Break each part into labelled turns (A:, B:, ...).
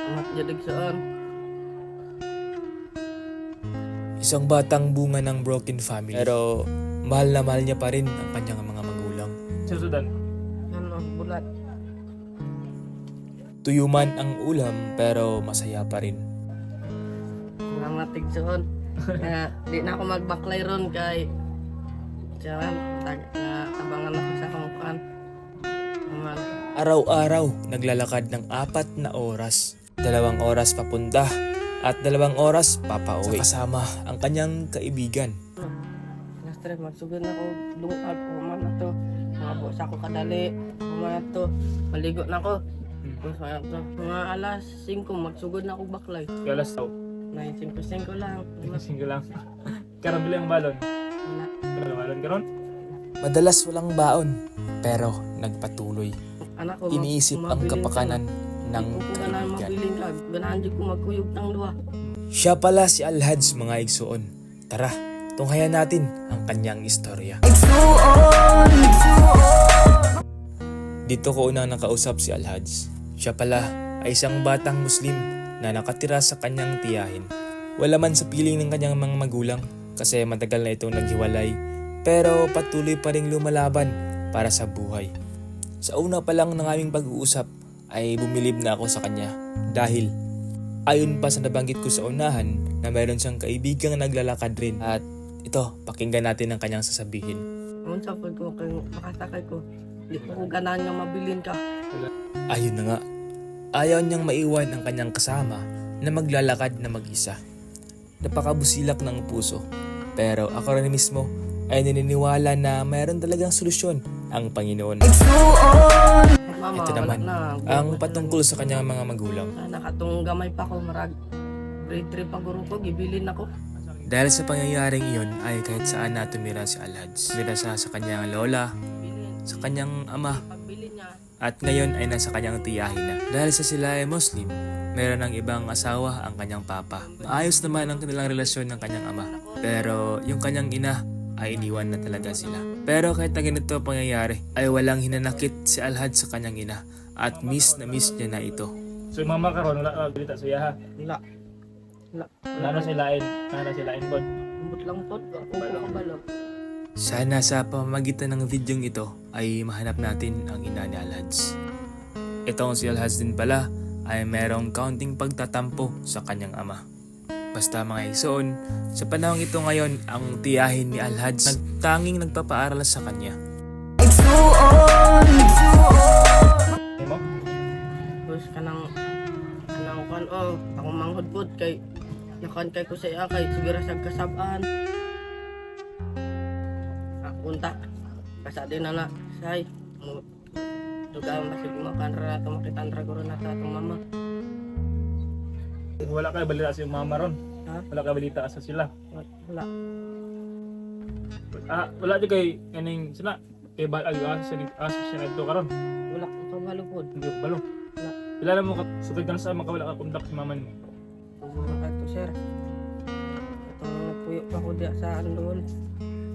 A: Amat jadig saan.
B: Isang batang bunga ng broken family. Pero mahal na mahal niya pa rin ang kanyang mga magulang.
C: Susudan.
A: Ano, bulat.
B: Tuyo man ang ulam pero masaya pa rin.
A: Mga tigsoon. Kaya di na ako magbaklay ron kay Diyan, abangan ako sa kangkuan. Aman.
B: Araw-araw naglalakad ng 4 na oras. 2 oras papunta at 2 oras papauwi. Kasama ang kanyang kaibigan.
A: Nastre, magsugod na ako lungag. Kuman na to. Mga sa ako kadali. Kuman na to. Maligo na ako. Kuman na to. Mga alas 5, magsugod na ako baklay.
C: Galas tao.
A: 9.5 lang.
C: Single lang. Karon bili ang balon.
A: Wala.
C: Karon balon karon.
B: Madalas walang baon pero nagpatuloy.
A: Anak ko,
B: Iniisip ang
A: mabilin
B: kapakanan ng
A: Kung ganahan
B: kaibigan.
A: mabiling ka, ganahan di ko magkuyog ng luwa.
B: Siya pala si Alhads mga igsuon. Tara, tunghayan natin ang kanyang istorya. Dito ko unang nakausap si Alhads. Siya pala ay isang batang Muslim na nakatira sa kanyang tiyahin. Wala man sa piling ng kanyang mga magulang kasi matagal na itong naghiwalay pero patuloy pa ring lumalaban para sa buhay. Sa una pa lang ng aming pag-uusap ay bumilib na ako sa kanya dahil ayon pa sa nabanggit ko sa unahan na mayroon siyang kaibigang naglalakad rin at ito, pakinggan natin ang kanyang sasabihin.
A: Ang sapod ko, kaya makasakay ko, di ko ganahan nga mabilin ka.
B: Ayun na nga, ayaw niyang maiwan ang kanyang kasama na maglalakad na mag-isa. Napakabusilak ng puso pero ako rin mismo ay naniniwala na mayroon talagang solusyon ang Panginoon.
A: Mama,
B: Ito naman
A: wala na.
B: ang patungkol sa kanyang mga magulang.
A: Nakatong gamay pa ko, marag. Grade 3 pa guro ko, gibilin ako.
B: Dahil sa pangyayaring iyon ay kahit saan na tumira si Alhads. Tumira siya sa kanyang lola,
A: Bilin.
B: sa kanyang ama,
A: Pagbili niya,
B: at ngayon ay nasa kanyang tiyahin na. Dahil sa sila ay Muslim, meron ng ibang asawa ang kanyang papa. Maayos naman ang kanilang relasyon ng kanyang ama. Pero yung kanyang ina ay iniwan na talaga sila. Pero kahit na ganito ang pangyayari, ay walang hinanakit si Alhad sa kanyang ina at miss na miss niya na ito.
C: So yung mama karon wala ka balita sa iya ha.
A: wala. Wala.
C: Wala na sila in bod.
A: Umbot lang po, ako ko kabalo.
B: Sana sa pamamagitan ng videong ito ay mahanap natin ang ina ni Alhads. Itong si Alhads din pala ay merong kaunting pagtatampo sa kanyang ama. Basta mga igsoon, sa panahong ito ngayon, ang tiyahin ni Alhads nagtanging nagpapaaral sa kanya.
C: Mo?
A: Tapos kanang kan ako manghudpod kay nakan kay ko sa iya kay sigura sa kasabaan. Punta. Kasa din na say. Duga masig makan ra to makitan ra guro na ta atong mama.
C: Wala ka balita sa iyong mama ron.
A: Ha?
C: Wala ka balita sa sila.
A: Wala.
C: Wala di kay kaning sila. Kay bal siya nagto karon.
A: Wala ko kabalo pod.
C: Hindi ko balo.
A: Wala.
C: Kilala mo ka sugad ka na sa makawala ka kontak sa mama mo.
A: Siguro ka to sir. Atong napuyo pa ko diya sa andon.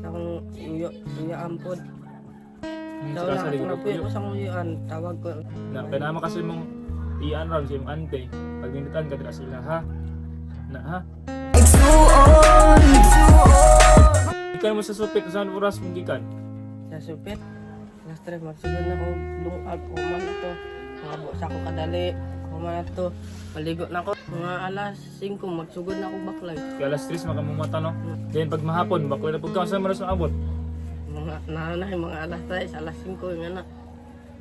A: Sa akong uyo ampod. Daw lang
C: Sa
A: ako napuyo ko sa uyuan. Tawag ko.
C: Na kanama kasi mong iyan ron sa iyong ante. Pag minutan ka dira sila ha. Na ha. Ikan mo sa supit saan oras mong gikan?
A: Sa supit. Nastre, magsugod na ko lungag. Kuman na to. Mga sa ako kadali. Kuman na to. Maligo na ako. Mga alas 5, magsugod na ako baklay.
C: Kaya alas 3 makamumata no. Then pag mahapon bakoy na pud ka sa maras ng abot.
A: Mga nanay, mga alas 6, alas 5 nga na.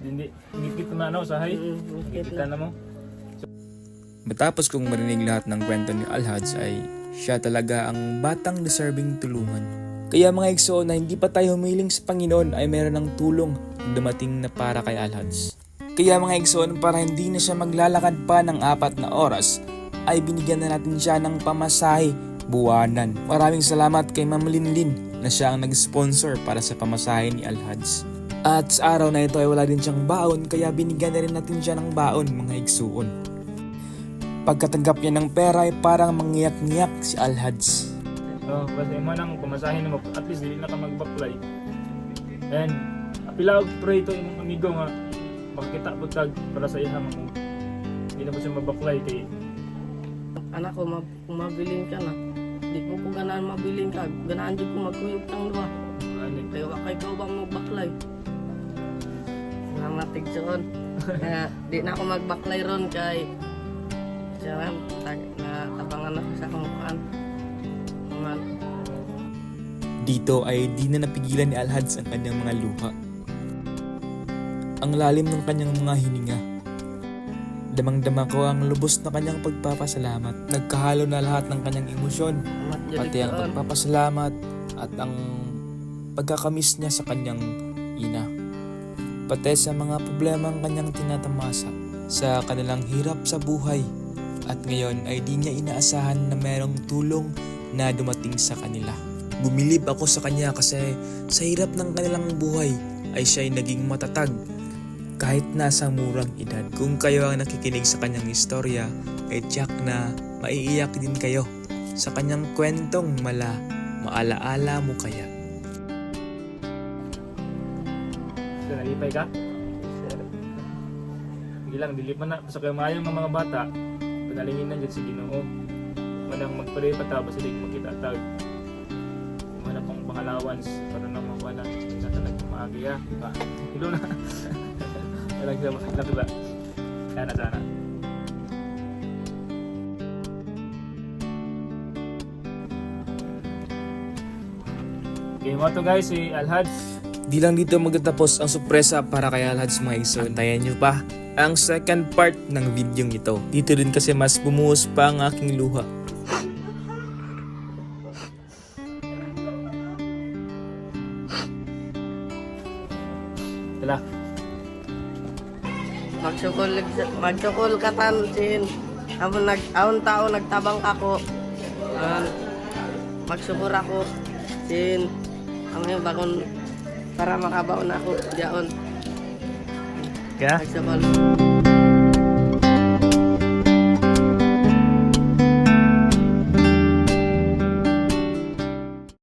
C: Hindi kita na ano sa hay.
A: Mikit
C: Kita
A: na.
C: na mo.
B: Matapos kong marinig lahat ng kwento ni Alhads ay siya talaga ang batang deserving tulungan. Kaya mga igsoon na hindi pa tayo humiling sa Panginoon ay meron ng tulong na dumating na para kay Alhads. Kaya mga igsoon para hindi na siya maglalakad pa ng 4 na oras ay binigyan na natin siya ng pamasahe buwanan. Maraming salamat kay Ma'am Linlin na siya ang nag-sponsor para sa pamasahe ni Alhads. At sa araw na ito ay wala din siyang baon kaya binigyan na rin natin siya ng baon mga igsoon. Pagkatanggap niya ng pera ay parang manghiyak-ngiyak si Alhads.
C: So, basta mo nang pamasahin mo at least dili na ka mag-backfly. And apila og pray to imong amigo nga makita pud tag para sa iya mo Hindi na po siya mabaklay kay
A: Anak ko, kung mabilin ka na, di ko ganaan mabilin ka. Ganaan di ko magkuyog ng luha.
C: ano.
A: Kaya wakay ka bang magbaklay? Salamat tigsoon. Kaya di na ako magbaklay ron kay siya na tabangan ako sa kumukhaan.
B: Dito ay di na napigilan ni Alhads ang kanyang mga luha. Ang lalim ng kanyang mga hininga. Damang-dama ko ang lubos na kanyang pagpapasalamat. Nagkahalo na lahat ng kanyang emosyon, pati ang pagpapasalamat at ang pagkakamiss niya sa kanyang ina. Pati sa mga problemang kanyang tinatamasa sa kanilang hirap sa buhay. At ngayon ay di niya inaasahan na merong tulong na dumating sa kanila. Bumilib ako sa kanya kasi sa hirap ng kanilang buhay ay siya'y naging matatag kahit nasa murang edad. Kung kayo ang nakikinig sa kanyang istorya, ay tiyak na maiiyak din kayo sa kanyang kwentong maalaala mo kaya.
C: So, nalipay ka? Sige lang, dilipan na. Sa kayo mayang mga bata, panalingin na dyan si Ginoo. Manang magpalay pa tapos hindi magkita tag. Mana pang pangalawans para na makuha na talagang maagi ha. Hilo na. Kailang sila masakit na. Sana. Okay mo to guys, si Alhads.
B: Di lang dito magtatapos ang sorpresa para kay Alhads mga igsoon. Antayin nyo pa ang second part ng video ito. Dito din kasi mas bumuhos pa ang aking luha.
C: Tala.
A: Magsukol ka tansin. Awon tao nagtabang ako. Magsukor ako. Sin. Ang bakon para makabaon ako diyaon.
C: Kaya?
A: Magsukol.